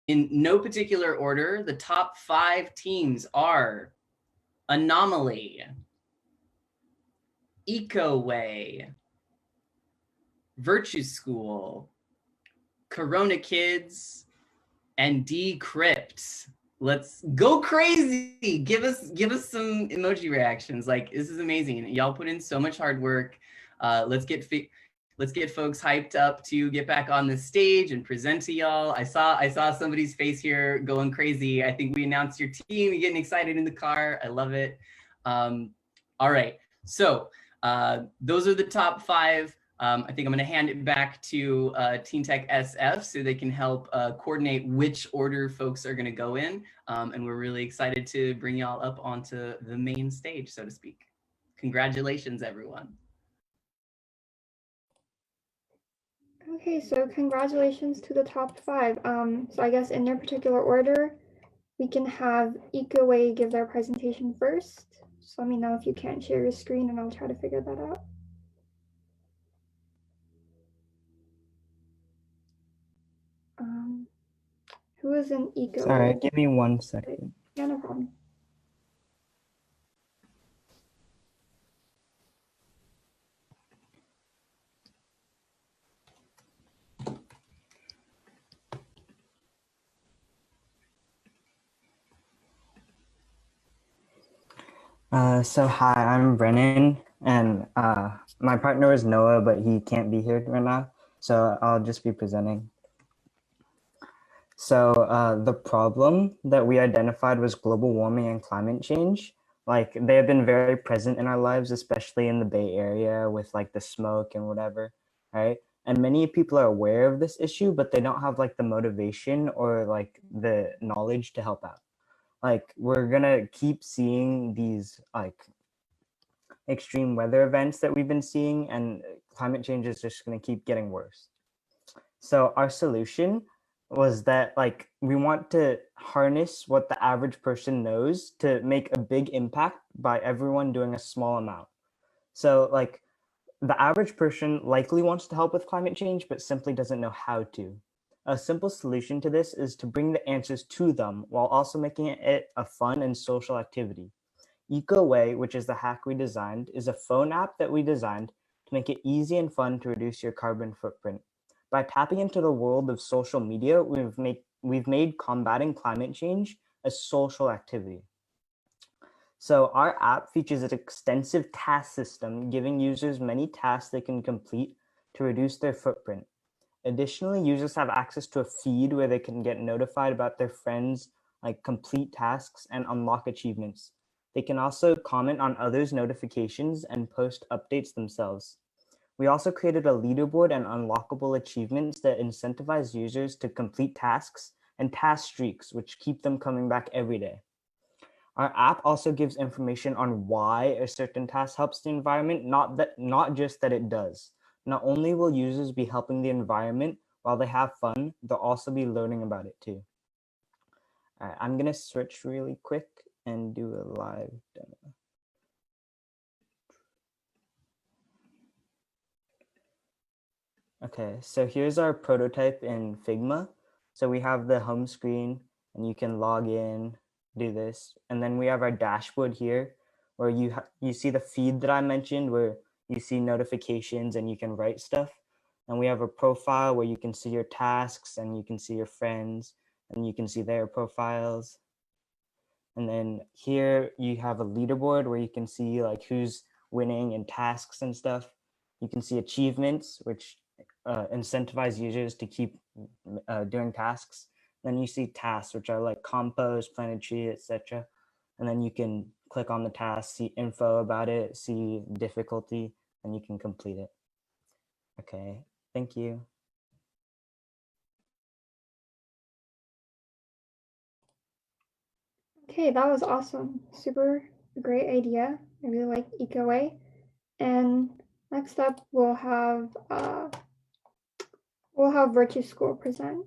in no particular order, the top 5 teams are Anomaly, Eco Way, Virtue School, Corona Kids, and Decrypt. Let's go crazy. Give us some emoji reactions. Like, this is amazing. Y'all put in so much hard work. Let's get folks hyped up to get back on the stage and present to y'all. I saw somebody's face here going crazy. I think we announced your team. You're getting excited in the car. I love it. All right. So those are the top 5. I think I'm going to hand it back to TeenTechSF so they can help coordinate which order folks are going to go in. And we're really excited to bring y'all up onto the main stage, so to speak. Congratulations, everyone. Okay, so congratulations to the top 5. So I guess in no particular order, we can have EcoWay give their presentation first. So let me know if you can't share your screen and I'll try to figure that out. Who is in EcoWay? Sorry, give me 1 second. Yeah, no problem. So hi, I'm Brennan, and my partner is Noah, but he can't be here right now, so I'll just be presenting. So the problem that we identified was global warming and climate change. Like, they have been very present in our lives, especially in the Bay Area with like the smoke and whatever, right? And many people are aware of this issue, but they don't have like the motivation or like the knowledge to help out. Like, we're gonna keep seeing these like extreme weather events that we've been seeing, and climate change is just gonna keep getting worse. So our solution was that, like, we want to harness what the average person knows to make a big impact by everyone doing a small amount. So like, the average person likely wants to help with climate change, but simply doesn't know how to. A simple solution to this is to bring the answers to them while also making it a fun and social activity. EcoWay, which is the hack we designed, is a phone app that we designed to make it easy and fun to reduce your carbon footprint. By tapping into the world of social media, we've made combating climate change a social activity. So our app features an extensive task system, giving users many tasks they can complete to reduce their footprint. Additionally, users have access to a feed where they can get notified about their friends, like complete tasks and unlock achievements. They can also comment on others' notifications and post updates themselves. We also created a leaderboard and unlockable achievements that incentivize users to complete tasks and task streaks, which keep them coming back every day. Our app also gives information on why a certain task helps the environment, not just that it does. Not only will users be helping the environment while they have fun, they'll also be learning about it too. All right, I'm gonna switch really quick and do a live demo. Okay, so here's our prototype in Figma. So we have the home screen and you can log in, do this. And then we have our dashboard here where you see the feed that I mentioned, where you see notifications and you can write stuff. And we have a profile where you can see your tasks and you can see your friends and you can see their profiles. And then here you have a leaderboard where you can see like who's winning in tasks and stuff. You can see achievements, which incentivize users to keep doing tasks. Then you see tasks, which are like compost, plant a tree, etc. And then you can click on the task, see info about it, see difficulty, and you can complete it. Okay, thank you. Okay, that was awesome. Super great idea. I really like EcoWay. And next up, we'll have Virtue School present.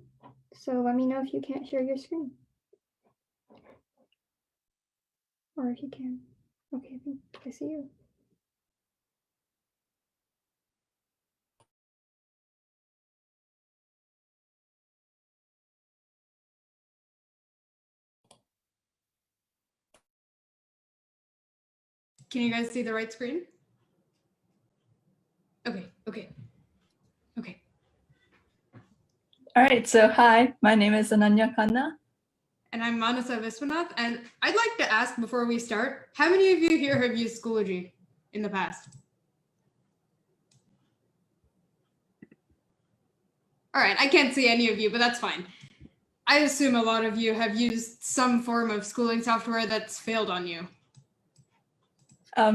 So let me know if you can't share your screen, or if you can. Okay, I see you. Can you guys see the right screen? Okay. All right, so hi, my name is Ananya Khanna. And I'm Manasa Viswanath, and I'd like to ask before we start, how many of you here have used Schoology in the past? All right, I can't see any of you, but that's fine. I assume a lot of you have used some form of schooling software that's failed on you.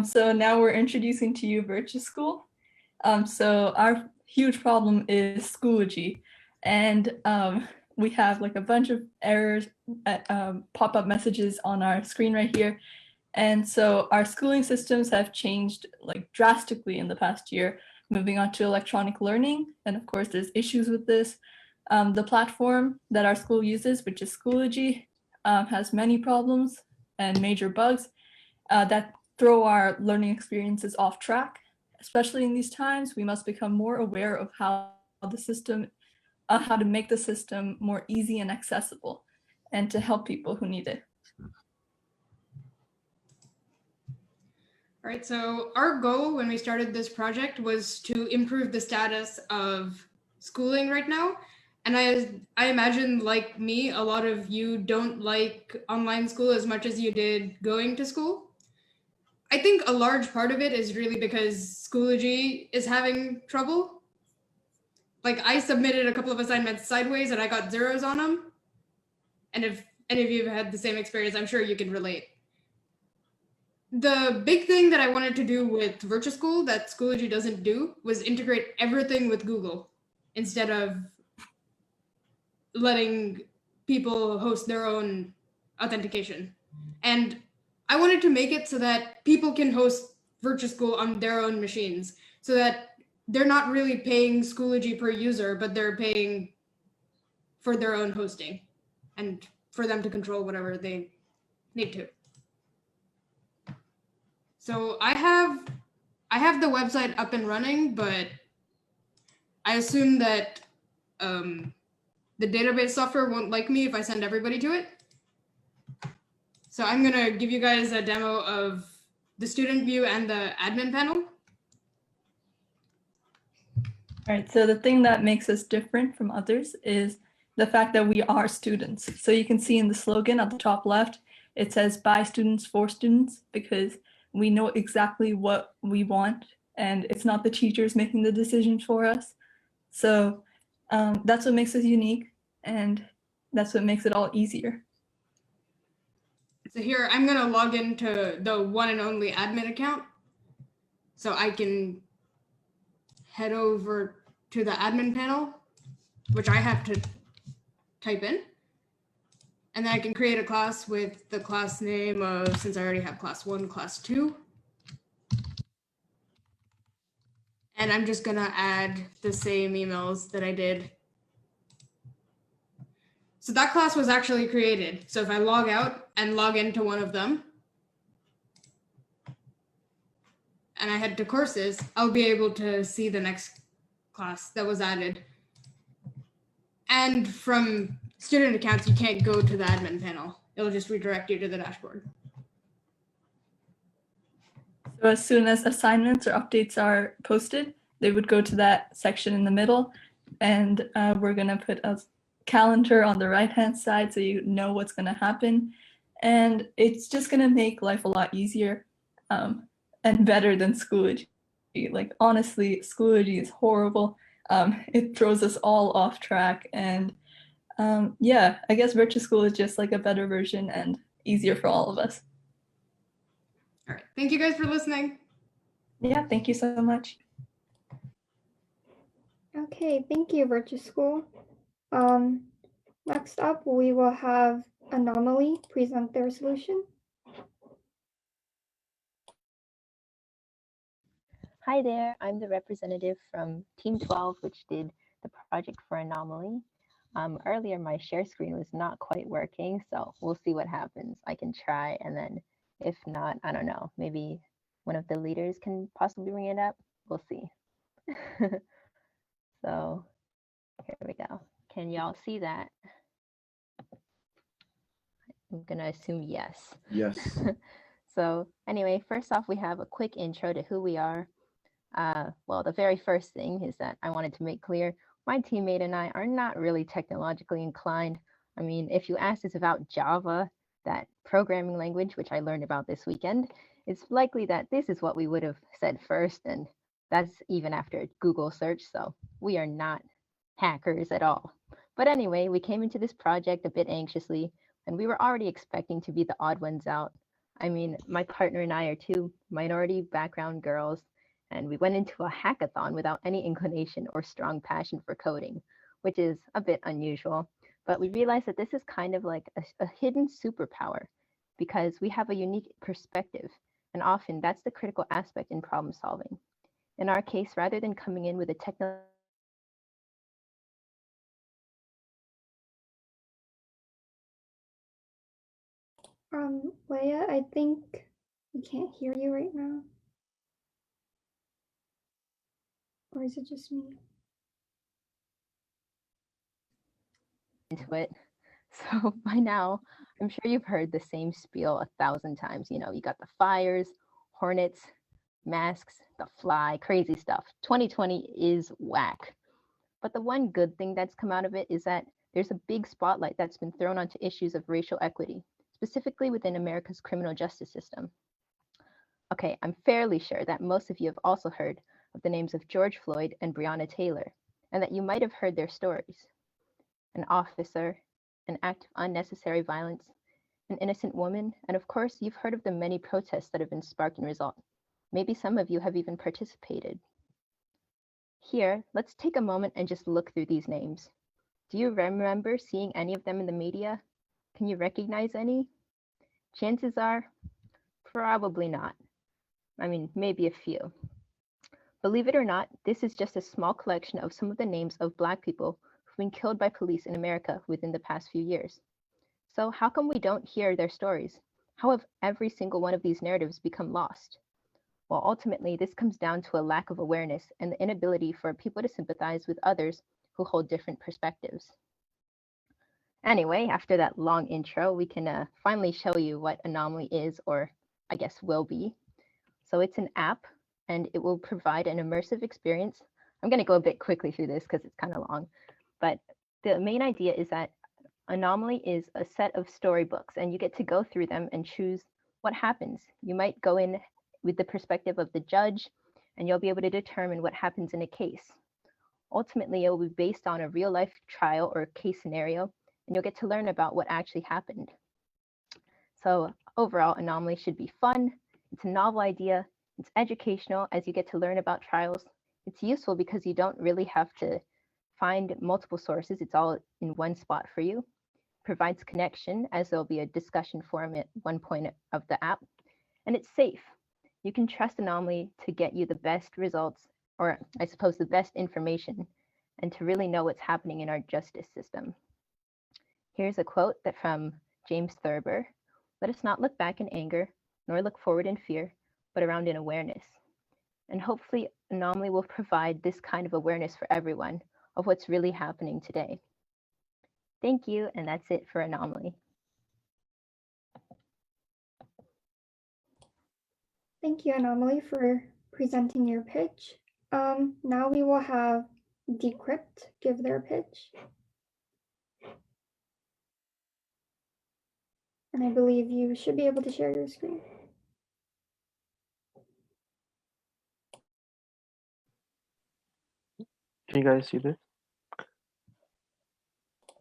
So now we're introducing to you Virtual School. So our huge problem is Schoology, and we have like a bunch of errors, pop-up messages on our screen right here. And so our schooling systems have changed like drastically in the past year, moving on to electronic learning. And of course, there's issues with this. The platform that our school uses, which is Schoology, has many problems and major bugs that throw our learning experiences off track. Especially in these times, we must become more aware of how to make the system more easy and accessible, and to help people who need it. All right, so our goal when we started this project was to improve the status of schooling right now. And I imagine, like me, a lot of you don't like online school as much as you did going to school. I think a large part of it is really because Schoology is having trouble. Like, I submitted a couple of assignments sideways and I got zeros on them. And if any of you have had the same experience, I'm sure you can relate. The big thing that I wanted to do with Virtual School that Schoology doesn't do was integrate everything with Google instead of letting people host their own authentication. And I wanted to make it so that people can host Virtual School on their own machines, so that they're not really paying Schoology per user, but they're paying for their own hosting and for them to control whatever they need to. So I have the website up and running, but I assume that the database software won't like me if I send everybody to it. So I'm gonna give you guys a demo of the student view and the admin panel. All right, so the thing that makes us different from others is the fact that we are students. So you can see in the slogan at the top left, it says by students for students, because we know exactly what we want, and it's not the teachers making the decisions for us. So that's what makes us unique, and that's what makes it all easier. So here, I'm gonna log into the one and only admin account, so I can head over to the admin panel, which I have to type in. And then I can create a class with the class name of, since I already have class 1, class 2. And I'm just gonna add the same emails that I did. So that class was actually created. So if I log out and log into one of them, and I head to courses, I'll be able to see the next class that was added. And from student accounts, you can't go to the admin panel. It'll just redirect you to the dashboard. So as soon as assignments or updates are posted, they would go to that section in the middle, and we're gonna put a calendar on the right-hand side so you know what's gonna happen. And it's just gonna make life a lot easier and better than Schoology. Like honestly, Schoology is horrible. It throws us all off track, and yeah, I guess Virtual School is just like a better version and easier for all of us. All right, thank you guys for listening. Yeah, thank you so much. Okay, thank you, Virtual School. Next up, we will have Anomaly present their solution. Hi there, I'm the representative from Team 12, which did the project for Anomaly. Earlier, my share screen was not quite working, so we'll see what happens. I can try, and then if not, I don't know, maybe one of the leaders can possibly bring it up. We'll see. So here we go. Can y'all see that? I'm gonna assume yes. Yes. So anyway, first off, we have a quick intro to who we are. Well, the very first thing is that I wanted to make clear, my teammate and I are not really technologically inclined. I mean, if you asked us about Java, that programming language, which I learned about this weekend, it's likely that this is what we would have said first, and that's even after a Google search, so we are not hackers at all. But anyway, we came into this project a bit anxiously, and we were already expecting to be the odd ones out. I mean, my partner and I are two minority background girls, and we went into a hackathon without any inclination or strong passion for coding, which is a bit unusual. But we realized that this is kind of like a hidden superpower because we have a unique perspective, and often that's the critical aspect in problem solving. In our case, rather than coming in with a technical Leia, I think we can't hear you right now. Or is it just me? into it. So by now, I'm sure you've heard the same spiel 1,000 times. You know, you got the fires, hornets, masks, the fly, crazy stuff. 2020 is whack. But the one good thing that's come out of it is that there's a big spotlight that's been thrown onto issues of racial equity, specifically within America's criminal justice system. Okay, I'm fairly sure that most of you have also heard of the names of George Floyd and Breonna Taylor, and that you might have heard their stories. An officer, an act of unnecessary violence, an innocent woman, and of course, you've heard of the many protests that have been sparked and result. Maybe some of you have even participated. Here, let's take a moment and just look through these names. Do you remember seeing any of them in the media? Can you recognize any? Chances are, probably not. I mean, maybe a few. Believe it or not, this is just a small collection of some of the names of Black people who've been killed by police in America within the past few years. So how come we don't hear their stories? How have every single one of these narratives become lost? Well, ultimately, this comes down to a lack of awareness and the inability for people to sympathize with others who hold different perspectives. Anyway, after that long intro, we can finally show you what Anomaly is, or I guess will be. So it's an app, and it will provide an immersive experience. I'm going to go a bit quickly through this because it's kind of long, but the main idea is that Anomaly is a set of storybooks, and you get to go through them and choose what happens. You might go in with the perspective of the judge, and you'll be able to determine what happens in a case. Ultimately, it will be based on a real-life trial or case scenario, and you'll get to learn about what actually happened. So overall, Anomaly should be fun. It's a novel idea. It's educational as you get to learn about trials. It's useful because you don't really have to find multiple sources. It's all in one spot for you. Provides connection, as there'll be a discussion forum at one point of the app. And it's safe. You can trust Anomaly to get you the best results, or I suppose the best information, and to really know what's happening in our justice system. Here's a quote that from James Thurber. Let us not look back in anger, nor look forward in fear, but around in awareness. And hopefully Anomaly will provide this kind of awareness for everyone of what's really happening today. Thank you, and that's it for Anomaly. Thank you, Anomaly, for presenting your pitch. Now we will have Decrypt give their pitch. And I believe you should be able to share your screen. Can you guys see this?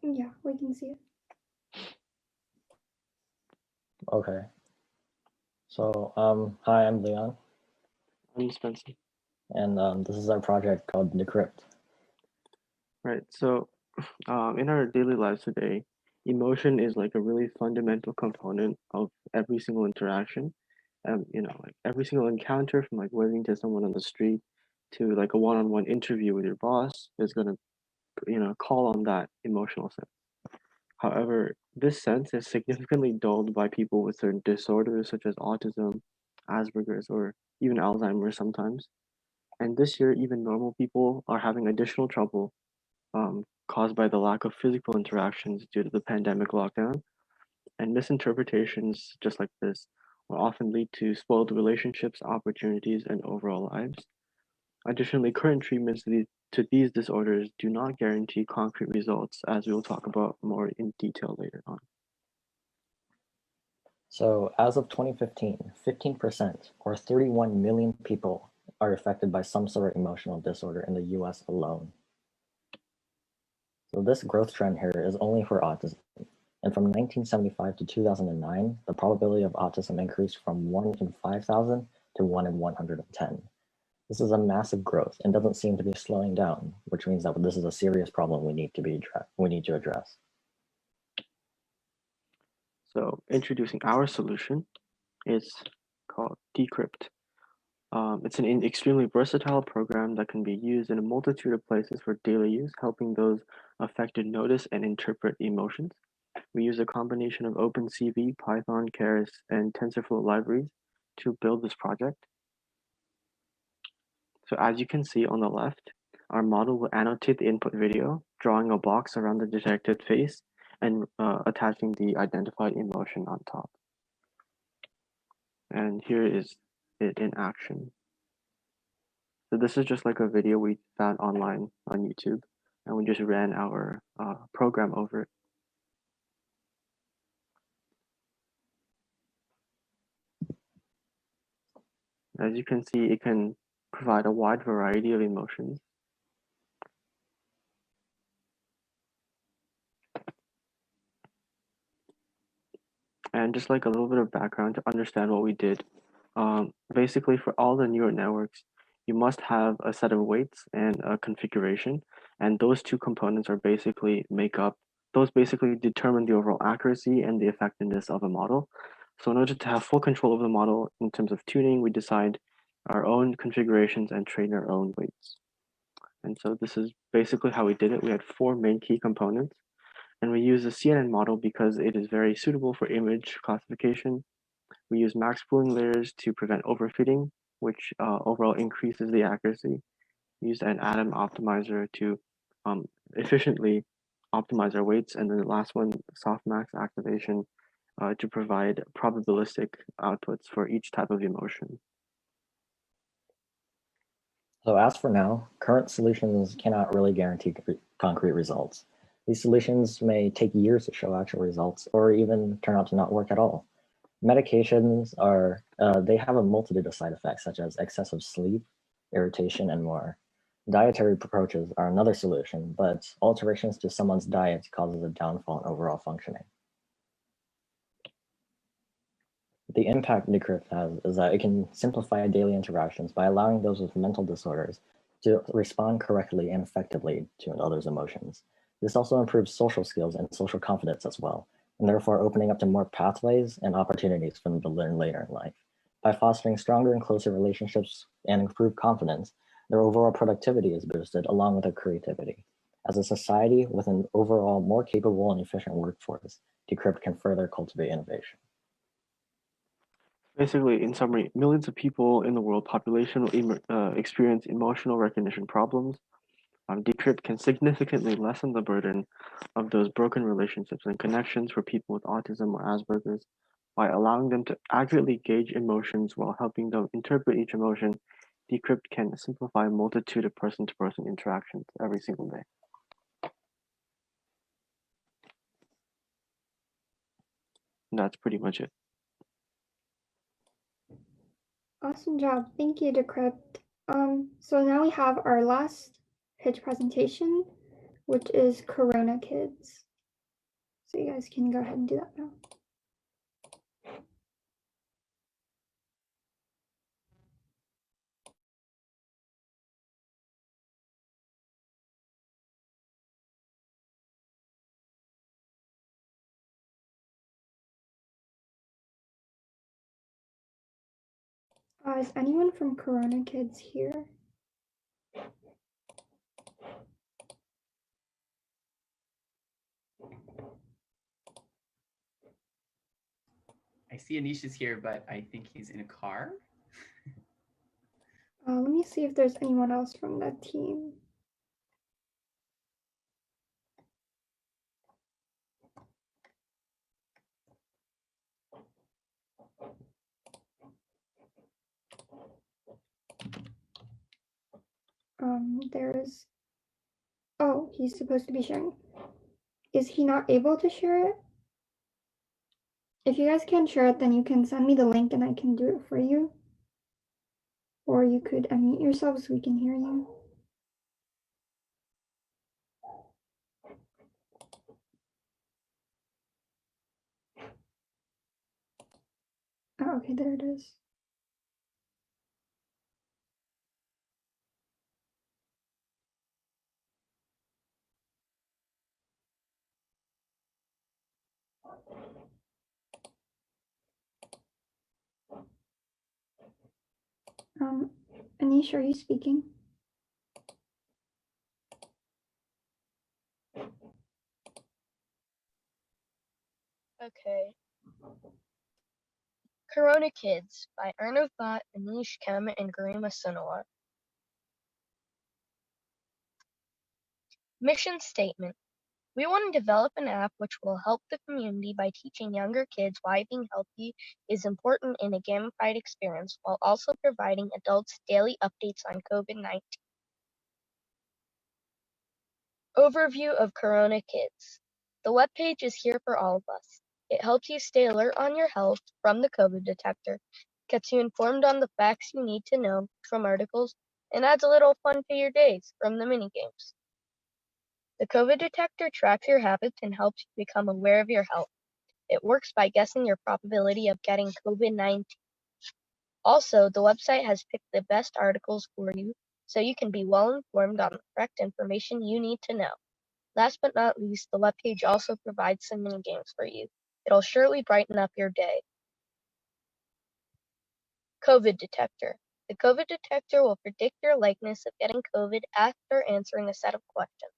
Yeah, we can see it. Okay. So, hi, I'm Leon, I'm Spencer. and this is our project called Decrypt. Right. So, in our daily lives today, emotion is like a really fundamental component of every single interaction. You know, like every single encounter, from like waving to someone on the street to like a one-on-one interview with your boss, is gonna, you know, call on that emotional sense. However, this sense is significantly dulled by people with certain disorders such as autism, Asperger's, or even Alzheimer's sometimes. And this year, even normal people are having additional trouble caused by the lack of physical interactions due to the pandemic lockdown. And misinterpretations just like this will often lead to spoiled relationships, opportunities, and overall lives. Additionally, current treatments to these disorders do not guarantee concrete results, as we will talk about more in detail later on. So as of 2015, 15% or 31 million people are affected by some sort of emotional disorder in the US alone. So this growth trend here is only for autism. And from 1975 to 2009, the probability of autism increased from 1 in 5,000 to 1 in 110. This is a massive growth and doesn't seem to be slowing down, which means that this is a serious problem we need to address. So introducing our solution is called Decrypt. It's an extremely versatile program that can be used in a multitude of places for daily use, helping those affected notice and interpret emotions. We use a combination of OpenCV, Python, Keras, and TensorFlow libraries to build this project. So as you can see on the left, our model will annotate the input video, drawing a box around the detected face and attaching the identified emotion on top. And here is it in action. So this is just like a video we found online on YouTube, and we just ran our program over it. As you can see, it can provide a wide variety of emotions. And just like a little bit of background to understand what we did, basically for all the neural networks, you must have a set of weights and a configuration, and those two components are basically those basically determine the overall accuracy and the effectiveness of a model. So in order to have full control over the model in terms of tuning, we decide our own configurations and train our own weights. And so this is basically how we did it. We had 4 main key components. And we use the CNN model because it is very suitable for image classification. We use max pooling layers to prevent overfitting, which overall increases the accuracy. We used an atom optimizer to efficiently optimize our weights. And then the last one, softmax activation, to provide probabilistic outputs for each type of emotion. So as for now, current solutions cannot really guarantee concrete results. These solutions may take years to show actual results or even turn out to not work at all. Medications they have a multitude of side effects such as excessive sleep, irritation, and more. Dietary approaches are another solution, but alterations to someone's diet causes a downfall in overall functioning. The impact Decrypt has is that it can simplify daily interactions by allowing those with mental disorders to respond correctly and effectively to others' emotions. This also improves social skills and social confidence as well, and therefore opening up to more pathways and opportunities for them to learn later in life. By fostering stronger and closer relationships and improved confidence, their overall productivity is boosted along with their creativity. As a society with an overall more capable and efficient workforce, Decrypt can further cultivate innovation. Basically, in summary, millions of people in the world population will experience emotional recognition problems. Decrypt can significantly lessen the burden of those broken relationships and connections for people with autism or Asperger's by allowing them to accurately gauge emotions while helping them interpret each emotion. Decrypt can simplify a multitude of person-to-person interactions every single day. And that's pretty much it. Awesome job. Thank you, Decrypt. So now we have our last pitch presentation, which is Corona Kids. So you guys can go ahead and do that now. Is anyone from Corona Kids here? I see Anisha's here, but I think he's in a car. Let me see if there's anyone else from that team. There's, oh, he's supposed to be sharing. Is he not able to share it? If you guys can't share it, then you can send me the link and I can do it for you. Or you could unmute yourself so we can hear you. Oh, okay, there it is. Anish, are you speaking? Okay. Corona Kids by Arnav Bhatt, Anish Khem, and Garima Sunawar. Mission statement. We want to develop an app which will help the community by teaching younger kids why being healthy is important in a gamified experience while also providing adults daily updates on COVID-19. Overview of Corona Kids. The webpage is here for all of us. It helps you stay alert on your health from the COVID detector, gets you informed on the facts you need to know from articles, and adds a little fun to your days from the minigames. The COVID detector tracks your habits and helps you become aware of your health. It works by guessing your probability of getting COVID-19. Also, the website has picked the best articles for you, so you can be well informed on the correct information you need to know. Last but not least, the webpage also provides some mini games for you. It'll surely brighten up your day. COVID detector. The COVID detector will predict your likeness of getting COVID after answering a set of questions.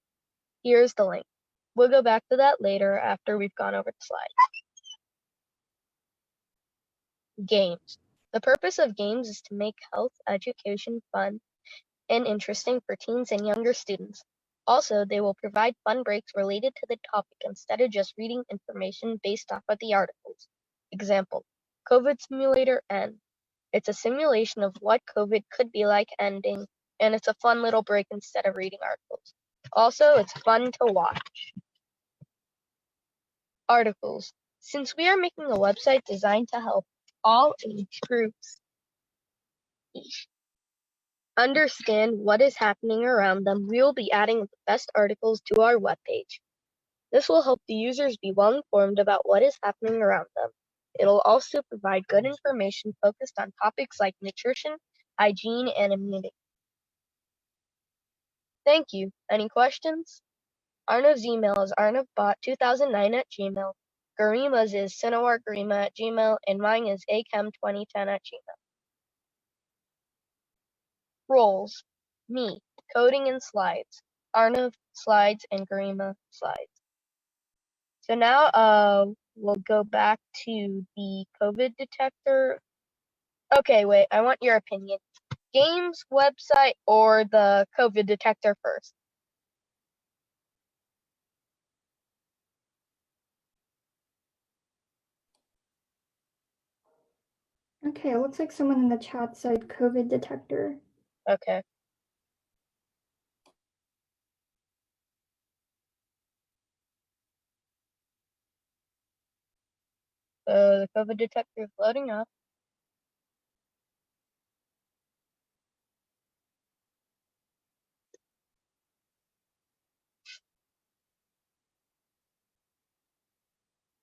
Here's the link. We'll go back to that later after we've gone over the slides. Games. The purpose of games is to make health education fun and interesting for teens and younger students. Also, they will provide fun breaks related to the topic instead of just reading information based off of the articles. Example, COVID Simulator N. It's a simulation of what COVID could be like ending, and it's a fun little break instead of reading articles. Also, it's fun to watch. Articles. Since we are making a website designed to help all age groups understand what is happening around them, we will be adding the best articles to our webpage. This will help the users be well informed about what is happening around them. It'll also provide good information focused on topics like nutrition, hygiene, and immunity. Thank you. Any questions? Arnav's email is arnavbot2009@gmail. Garima's is sinowargarima@gmail, and mine is achem2010@gmail. Roles. Me, coding and slides. Arnav, slides, and Garima, slides. So now we'll go back to the COVID detector. Okay, wait, I want your opinion. Games, website, or the COVID detector first? Okay, it looks like someone in the chat said COVID detector. Okay. So the COVID detector is loading up.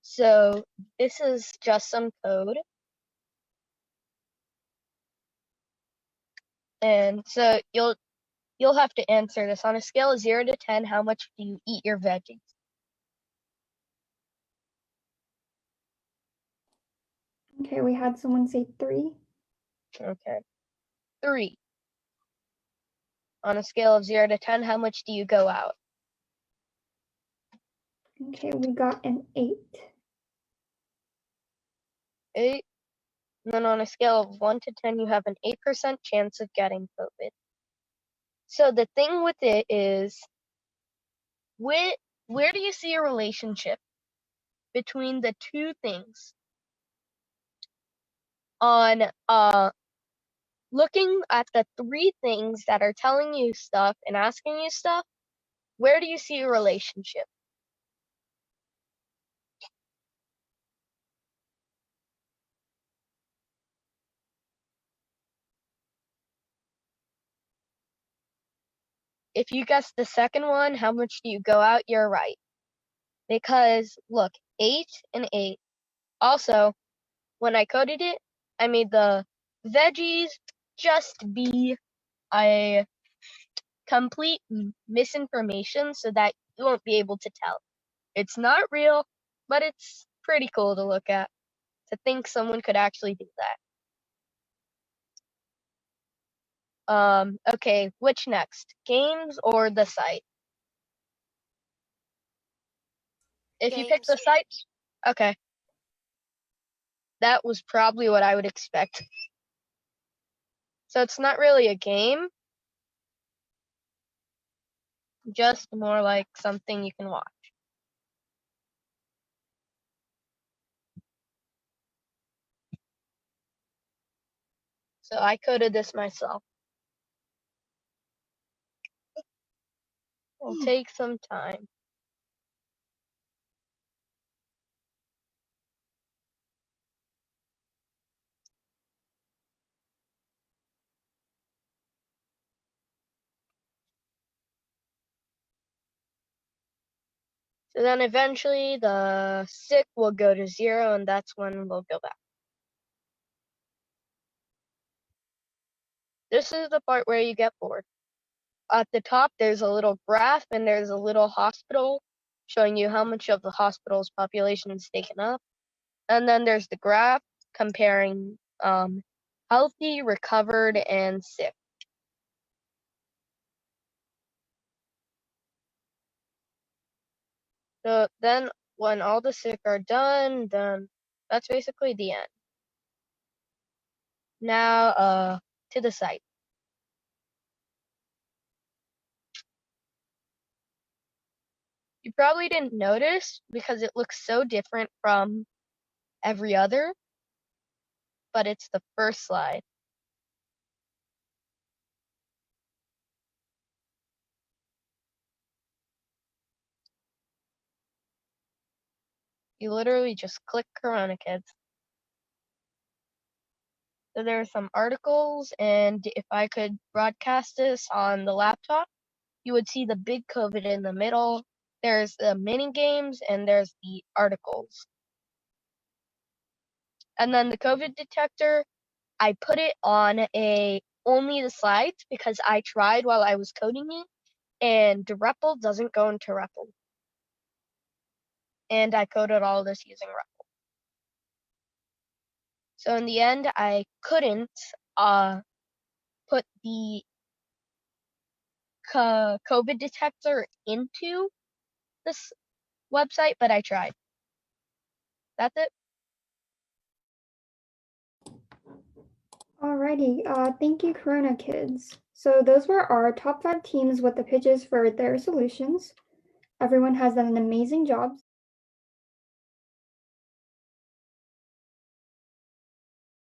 So this is just some code. And so you'll have to answer this on a scale of 0 to 10. How much do you eat your veggies? Okay, we had someone say 3. Okay. 3. On a scale of 0 to 10, how much do you go out? Okay, we got an 8. 8. And then on a scale of 1 to 10, you have an 8% chance of getting COVID. So the thing with it is, where do you see a relationship between the two things? On looking at the 3 things that are telling you stuff and asking you stuff, where do you see a relationship? If you guess the second one, how much do you go out? You're right. Because look, 8 and 8. Also, when I coded it, I made the veggies just be a complete misinformation so that you won't be able to tell. It's not real, but it's pretty cool to look at, to think someone could actually do that. Okay, which next? Games or the site? If you pick the site, okay. That was probably what I would expect. So it's not really a game, just more like something you can watch. So I coded this myself. It'll take some time. So then eventually the sick will go to 0, and that's when we'll go back. This is the part where you get bored. At the top, there's a little graph, and there's a little hospital showing you how much of the hospital's population is taken up. And then there's the graph comparing healthy, recovered, and sick. So then when all the sick are done, then that's basically the end. Now to the site. You probably didn't notice because it looks so different from every other, but it's the first slide. You literally just click Corona Kids. So there are some articles, and if I could broadcast this on the laptop, you would see the big COVID in the middle. There's the mini games, and there's the articles. And then the COVID detector, I put it on only the slides because I tried while I was coding it, and REPL doesn't go into REPL. And I coded all this using REPL. So in the end, I couldn't put the COVID detector into this website, but I tried. That's it. Alrighty, thank you, Corona Kids. So those were our top 5 teams with the pitches for their solutions. Everyone has done an amazing job.